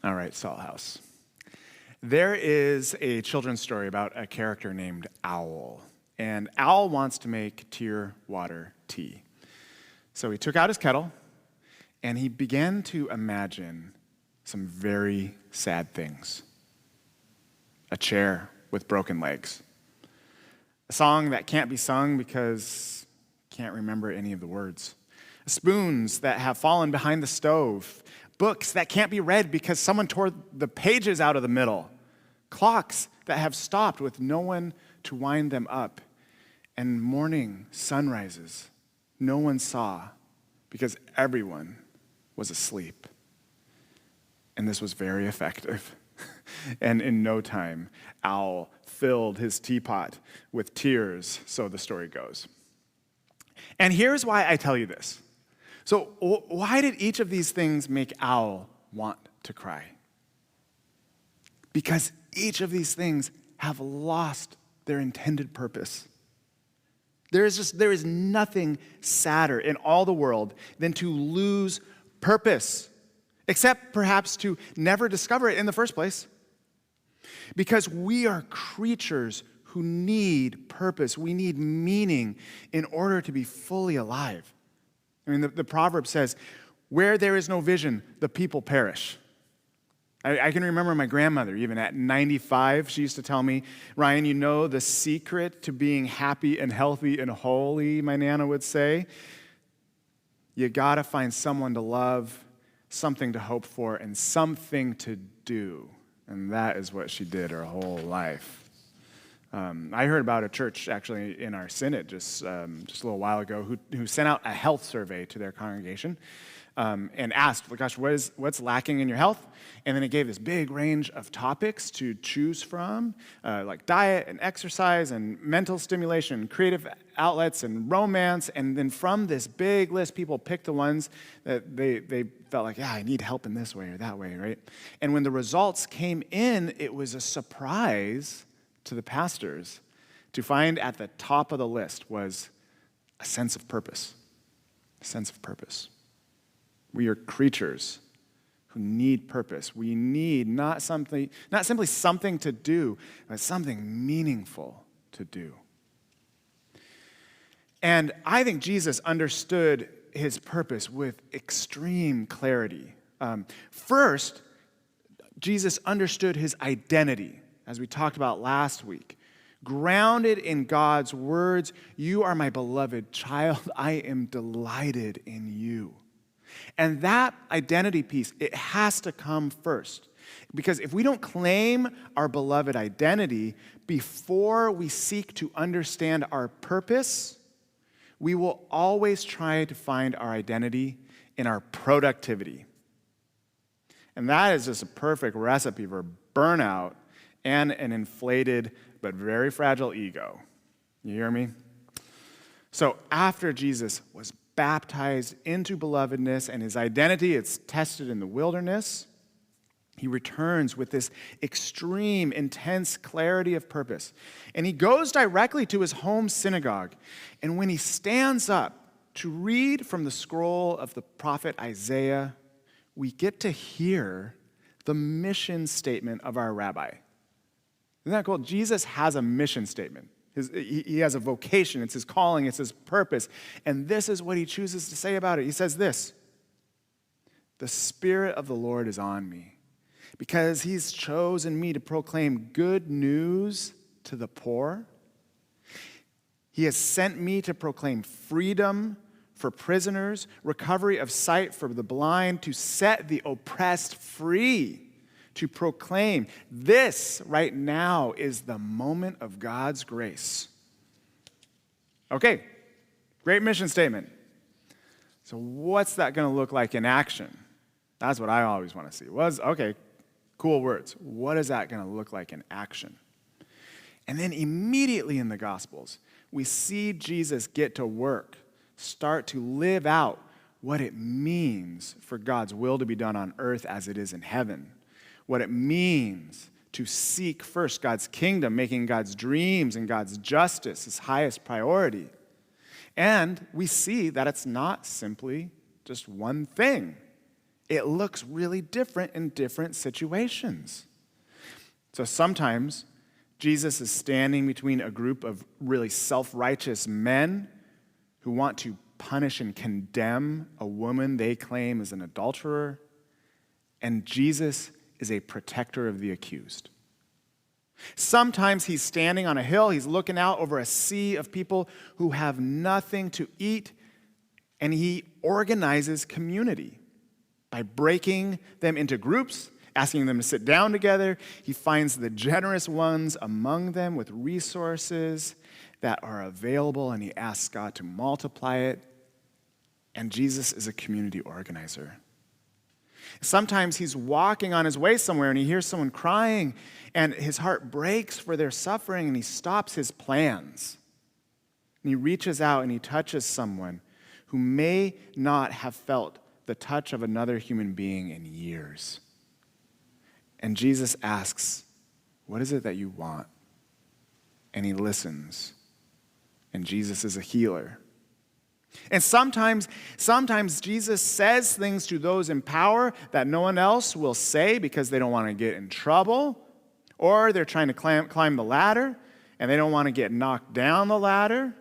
All right, Salt House. There is a children's story about a character named Owl. And Owl wants to make tear water tea. So he took out his kettle, and he began to imagine some very sad things. A chair with broken legs. A song that can't be sung because can't remember any of the words. Spoons that have fallen behind the stove. Books that can't be read because someone tore the pages out of the middle. Clocks that have stopped with no one to wind them up. And morning sunrises no one saw because everyone was asleep. And this was very effective. And in no time, Owl filled his teapot with tears, so the story goes. And here's why I tell you this. So why did each of these things make Owl want to cry? Because each of these things have lost their intended purpose. There is nothing sadder in all the world than to lose purpose, except perhaps to never discover it in the first place. Because we are creatures who need purpose. We need meaning in order to be fully alive. I mean, the proverb says, where there is no vision, the people perish. I can remember my grandmother, even at 95, she used to tell me, Ryan, you know the secret to being happy and healthy and holy, my Nana would say? You gotta find someone to love, something to hope for, and something to do. And that is what she did her whole life. I heard about a church actually in our synod just a little while ago who sent out a health survey to their congregation and asked, gosh, what's lacking in your health? And then it gave this big range of topics to choose from, like diet and exercise and mental stimulation, creative outlets and romance. And then from this big list, people picked the ones that they felt like, yeah, I need help in this way or that way, right? And when the results came in, it was a surprise to the pastors to find at the top of the list was a sense of purpose. A sense of purpose. We are creatures who need purpose. We need not simply something to do, but something meaningful to do. And I think Jesus understood his purpose with extreme clarity. First, Jesus understood his identity, as we talked about last week. Grounded in God's words, you are my beloved child. I am delighted in you. And that identity piece, it has to come first. Because if we don't claim our beloved identity before we seek to understand our purpose, we will always try to find our identity in our productivity. And that is just a perfect recipe for burnout and an inflated but very fragile ego. You hear me? So after Jesus was baptized into belovedness and his identity is tested in the wilderness, he returns with this extreme, intense clarity of purpose. And he goes directly to his home synagogue. And when he stands up to read from the scroll of the prophet Isaiah, we get to hear the mission statement of our rabbi. Isn't that cool? Jesus has a mission statement. He has a vocation. It's his calling. It's his purpose. And this is what he chooses to say about it. He says this, the Spirit of the Lord is on me because he's chosen me to proclaim good news to the poor. He has sent me to proclaim freedom for prisoners, recovery of sight for the blind, to set the oppressed free, to proclaim this right now is the moment of God's grace. Okay, great mission statement. So what's that going to look like in action? That's what I always want to see. Okay, cool words. What is that going to look like in action? And then immediately in the Gospels, we see Jesus get to work, start to live out what it means for God's will to be done on earth as it is in heaven. What it means to seek first God's kingdom, making God's dreams and God's justice his highest priority. And we see that it's not simply just one thing. it looks really different in different situations. So sometimes Jesus is standing between a group of really self-righteous men who want to punish and condemn a woman they claim is an adulterer, and Jesus is a protector of the accused. Sometimes he's standing on a hill, he's looking out over a sea of people who have nothing to eat, and he organizes community by breaking them into groups, asking them to sit down together. He finds the generous ones among them with resources that are available, and he asks God to multiply it. And Jesus is a community organizer. Sometimes he's walking on his way somewhere and he hears someone crying and his heart breaks for their suffering and he stops his plans. And he reaches out and he touches someone who may not have felt the touch of another human being in years. And Jesus asks, "What is it that you want?" And he listens. And Jesus is a healer. And sometimes Jesus says things to those in power that no one else will say because they don't want to get in trouble, or they're trying to climb the ladder and they don't want to get knocked down the ladder.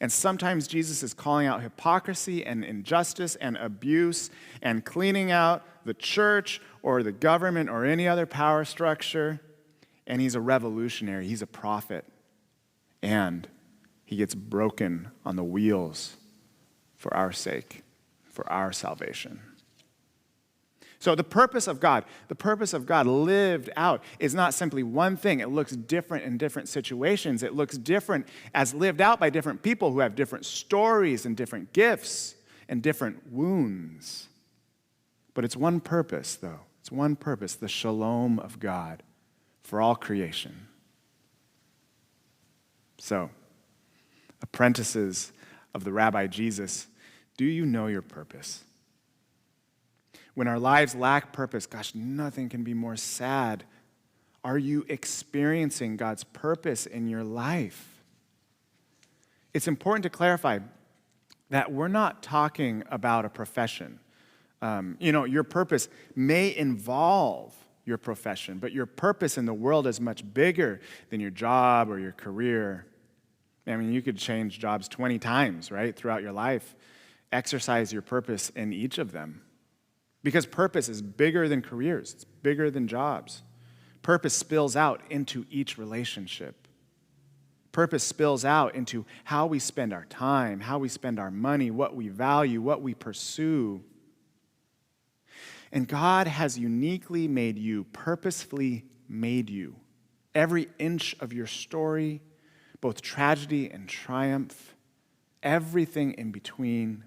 And sometimes Jesus is calling out hypocrisy and injustice and abuse and cleaning out the church or the government or any other power structure. And he's a revolutionary, he's a prophet. And he gets broken on the wheels for our sake, for our salvation. So the purpose of God lived out is not simply one thing. It looks different in different situations. It looks different as lived out by different people who have different stories and different gifts and different wounds. But it's one purpose, though. It's one purpose, the shalom of God for all creation. So, apprentices of the Rabbi Jesus, do you know your purpose? When our lives lack purpose, gosh, nothing can be more sad. Are you experiencing God's purpose in your life? It's important to clarify that we're not talking about a profession. Your purpose may involve your profession, but your purpose in the world is much bigger than your job or your career. I mean, you could change jobs 20 times, right, throughout your life. Exercise your purpose in each of them. Because purpose is bigger than careers. It's bigger than jobs. Purpose spills out into each relationship. Purpose spills out into how we spend our time, how we spend our money, what we value, what we pursue. And God has uniquely made you, purposefully made you. Every inch of your story, both tragedy and triumph, everything in between,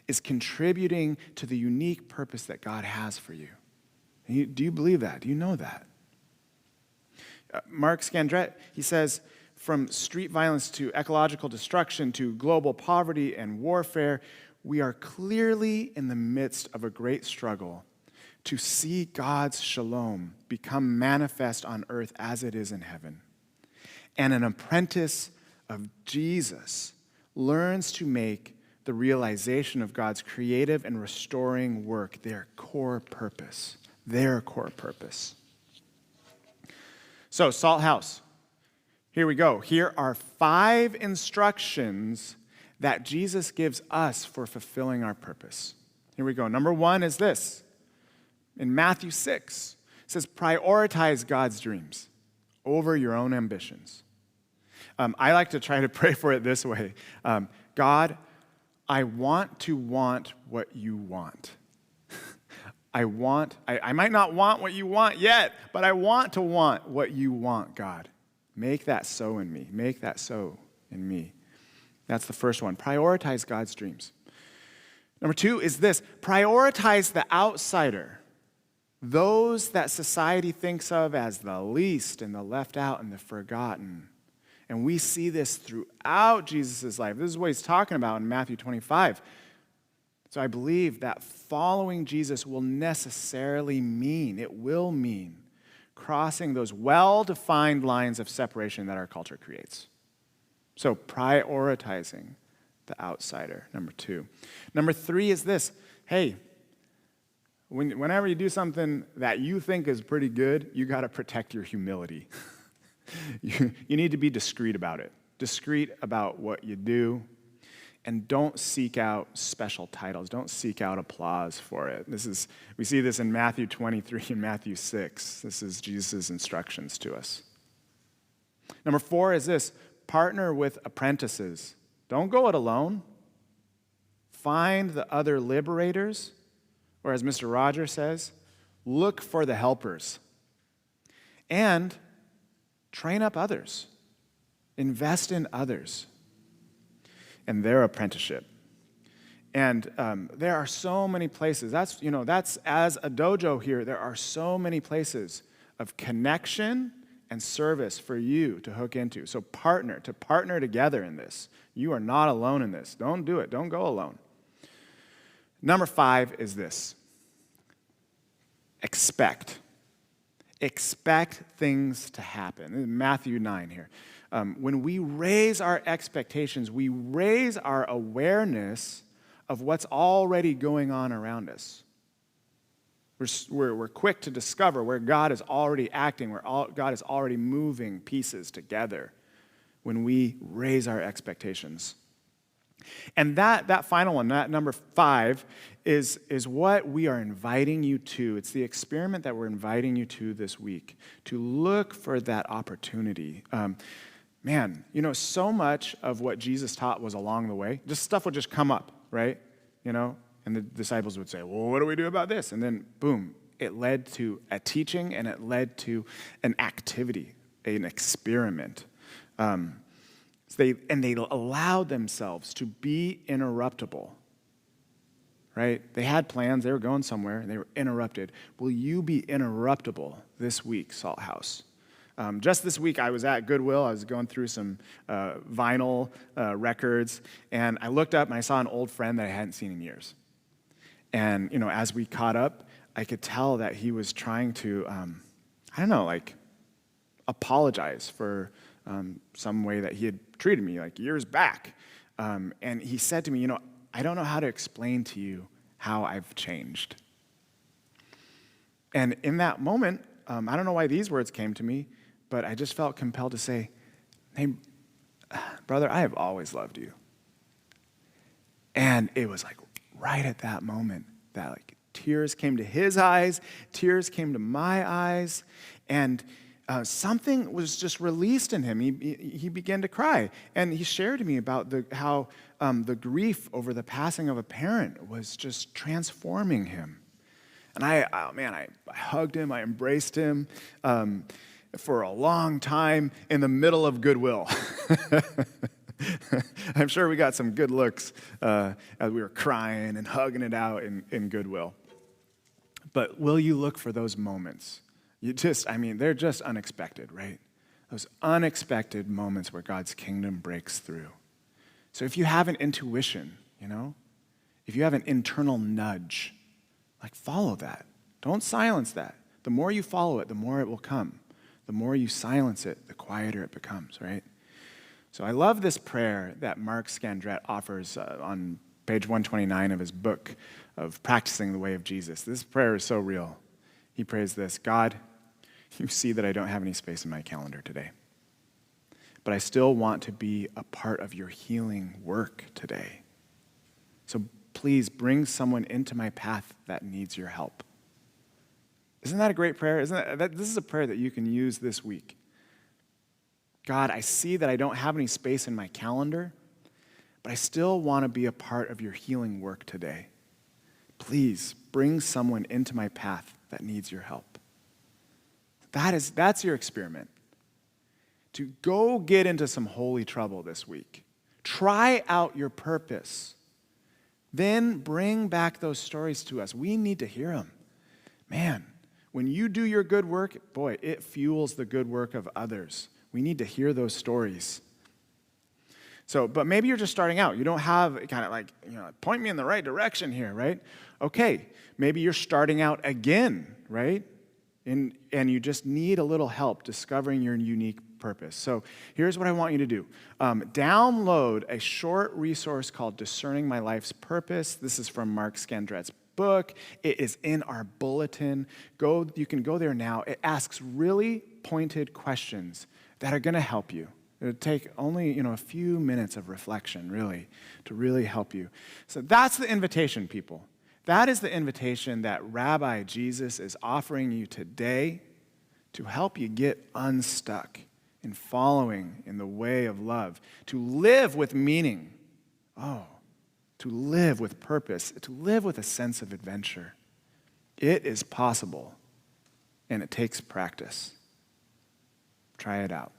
is contributing to the unique purpose that God has for you. Do you believe that? Do you know that? Mark Scandrette, he says, from street violence to ecological destruction to global poverty and warfare, we are clearly in the midst of a great struggle to see God's shalom become manifest on earth as it is in heaven. And an apprentice of Jesus learns to make the realization of God's creative and restoring work their core purpose. Their core purpose. So, Salt House, here we go. Here are 5 instructions that Jesus gives us for fulfilling our purpose. Here we go. Number 1 is this. In Matthew 6, it says, prioritize God's dreams over your own ambitions. I like to try to pray for it this way. God, I want to want what you want. I might not want what you want yet, but I want to want what you want, God. Make that so in me. Make that so in me. That's the first one. Prioritize God's dreams. Number 2 is this. Prioritize the outsider. Those that society thinks of as the least and the left out and the forgotten. And we see this throughout Jesus' life. This is what he's talking about in Matthew 25. So I believe that following Jesus will necessarily mean crossing those well-defined lines of separation that our culture creates. So prioritizing the outsider, number 2. Number 3 is this. Hey, Whenever you do something that you think is pretty good, you got to protect your humility. You need to be discreet about it. Discreet about what you do. And don't seek out special titles. Don't seek out applause for it. We see this in Matthew 23 and Matthew 6. This is Jesus' instructions to us. Number 4 is this: partner with apprentices. Don't go it alone. Find the other liberators, or as Mr. Rogers says, look for the helpers. And train up others. Invest in others and their apprenticeship. And there are so many places. That's as a dojo here, there are so many places of connection and service for you to hook into. So partner together in this. You are not alone in this. Don't do it. Don't go alone. Number 5 is this: expect. Expect things to happen. In Matthew 9 here. When we raise our expectations, we raise our awareness of what's already going on around us. We're quick to discover where God is already acting, where God is already moving pieces together when we raise our expectations. And that final one, that number 5, is what we are inviting you to. It's the experiment that we're inviting you to this week, to look for that opportunity. So much of what Jesus taught was along the way. Just stuff would just come up, right? And the disciples would say, well, what do we do about this? And then, boom, it led to a teaching, and it led to an activity, an experiment. They allowed themselves to be interruptible, right? They had plans. They were going somewhere, and they were interrupted. Will you be interruptible this week, Salt House? Just this week, I was at Goodwill. I was going through some vinyl records, and I looked up, and I saw an old friend that I hadn't seen in years. And, as we caught up, I could tell that he was trying to, apologize for some way that he had treated me, years back. And he said to me, I don't know how to explain to you how I've changed. And in that moment, I don't know why these words came to me, but I just felt compelled to say, hey, brother, I have always loved you. And it was right at that moment that tears came to his eyes, tears came to my eyes, and something was just released in him. He began to cry, and he shared to me about how the grief over the passing of a parent was just transforming him. And I hugged him, I embraced him for a long time in the middle of Goodwill. I'm sure we got some good looks as we were crying and hugging it out in Goodwill. But will you look for those moments? They're just unexpected, right? Those unexpected moments where God's kingdom breaks through. So if you have an intuition, if you have an internal nudge, follow that. Don't silence that. The more you follow it, the more it will come. The more you silence it, the quieter it becomes, right? So I love this prayer that Mark Scandrett offers on page 129 of his book of Practicing the Way of Jesus. This prayer is so real. He prays this: God, you see that I don't have any space in my calendar today, but I still want to be a part of your healing work today. So please bring someone into my path that needs your help. Isn't that a great prayer? This is a prayer that you can use this week. God, I see that I don't have any space in my calendar, but I still want to be a part of your healing work today. Please bring someone into my path that needs your help. That's your experiment. To go get into some holy trouble this week. Try out your purpose. Then bring back those stories to us. We need to hear them. Man, when you do your good work, boy, it fuels the good work of others. We need to hear those stories. So, but maybe you're just starting out. You don't have point me in the right direction here, right? Okay, maybe you're starting out again, right? And you just need a little help discovering your unique purpose. So here's what I want you to do. Download a short resource called Discerning My Life's Purpose. This is from Mark Scandrett's book. It is in our bulletin. You can go there now. It asks really pointed questions that are going to help you. It'll take only, a few minutes of reflection, really, to really help you. So that's the invitation, people. That is the invitation that Rabbi Jesus is offering you today to help you get unstuck in following in the way of love, to live with meaning. To live with purpose, to live with a sense of adventure. It is possible, and it takes practice. Try it out.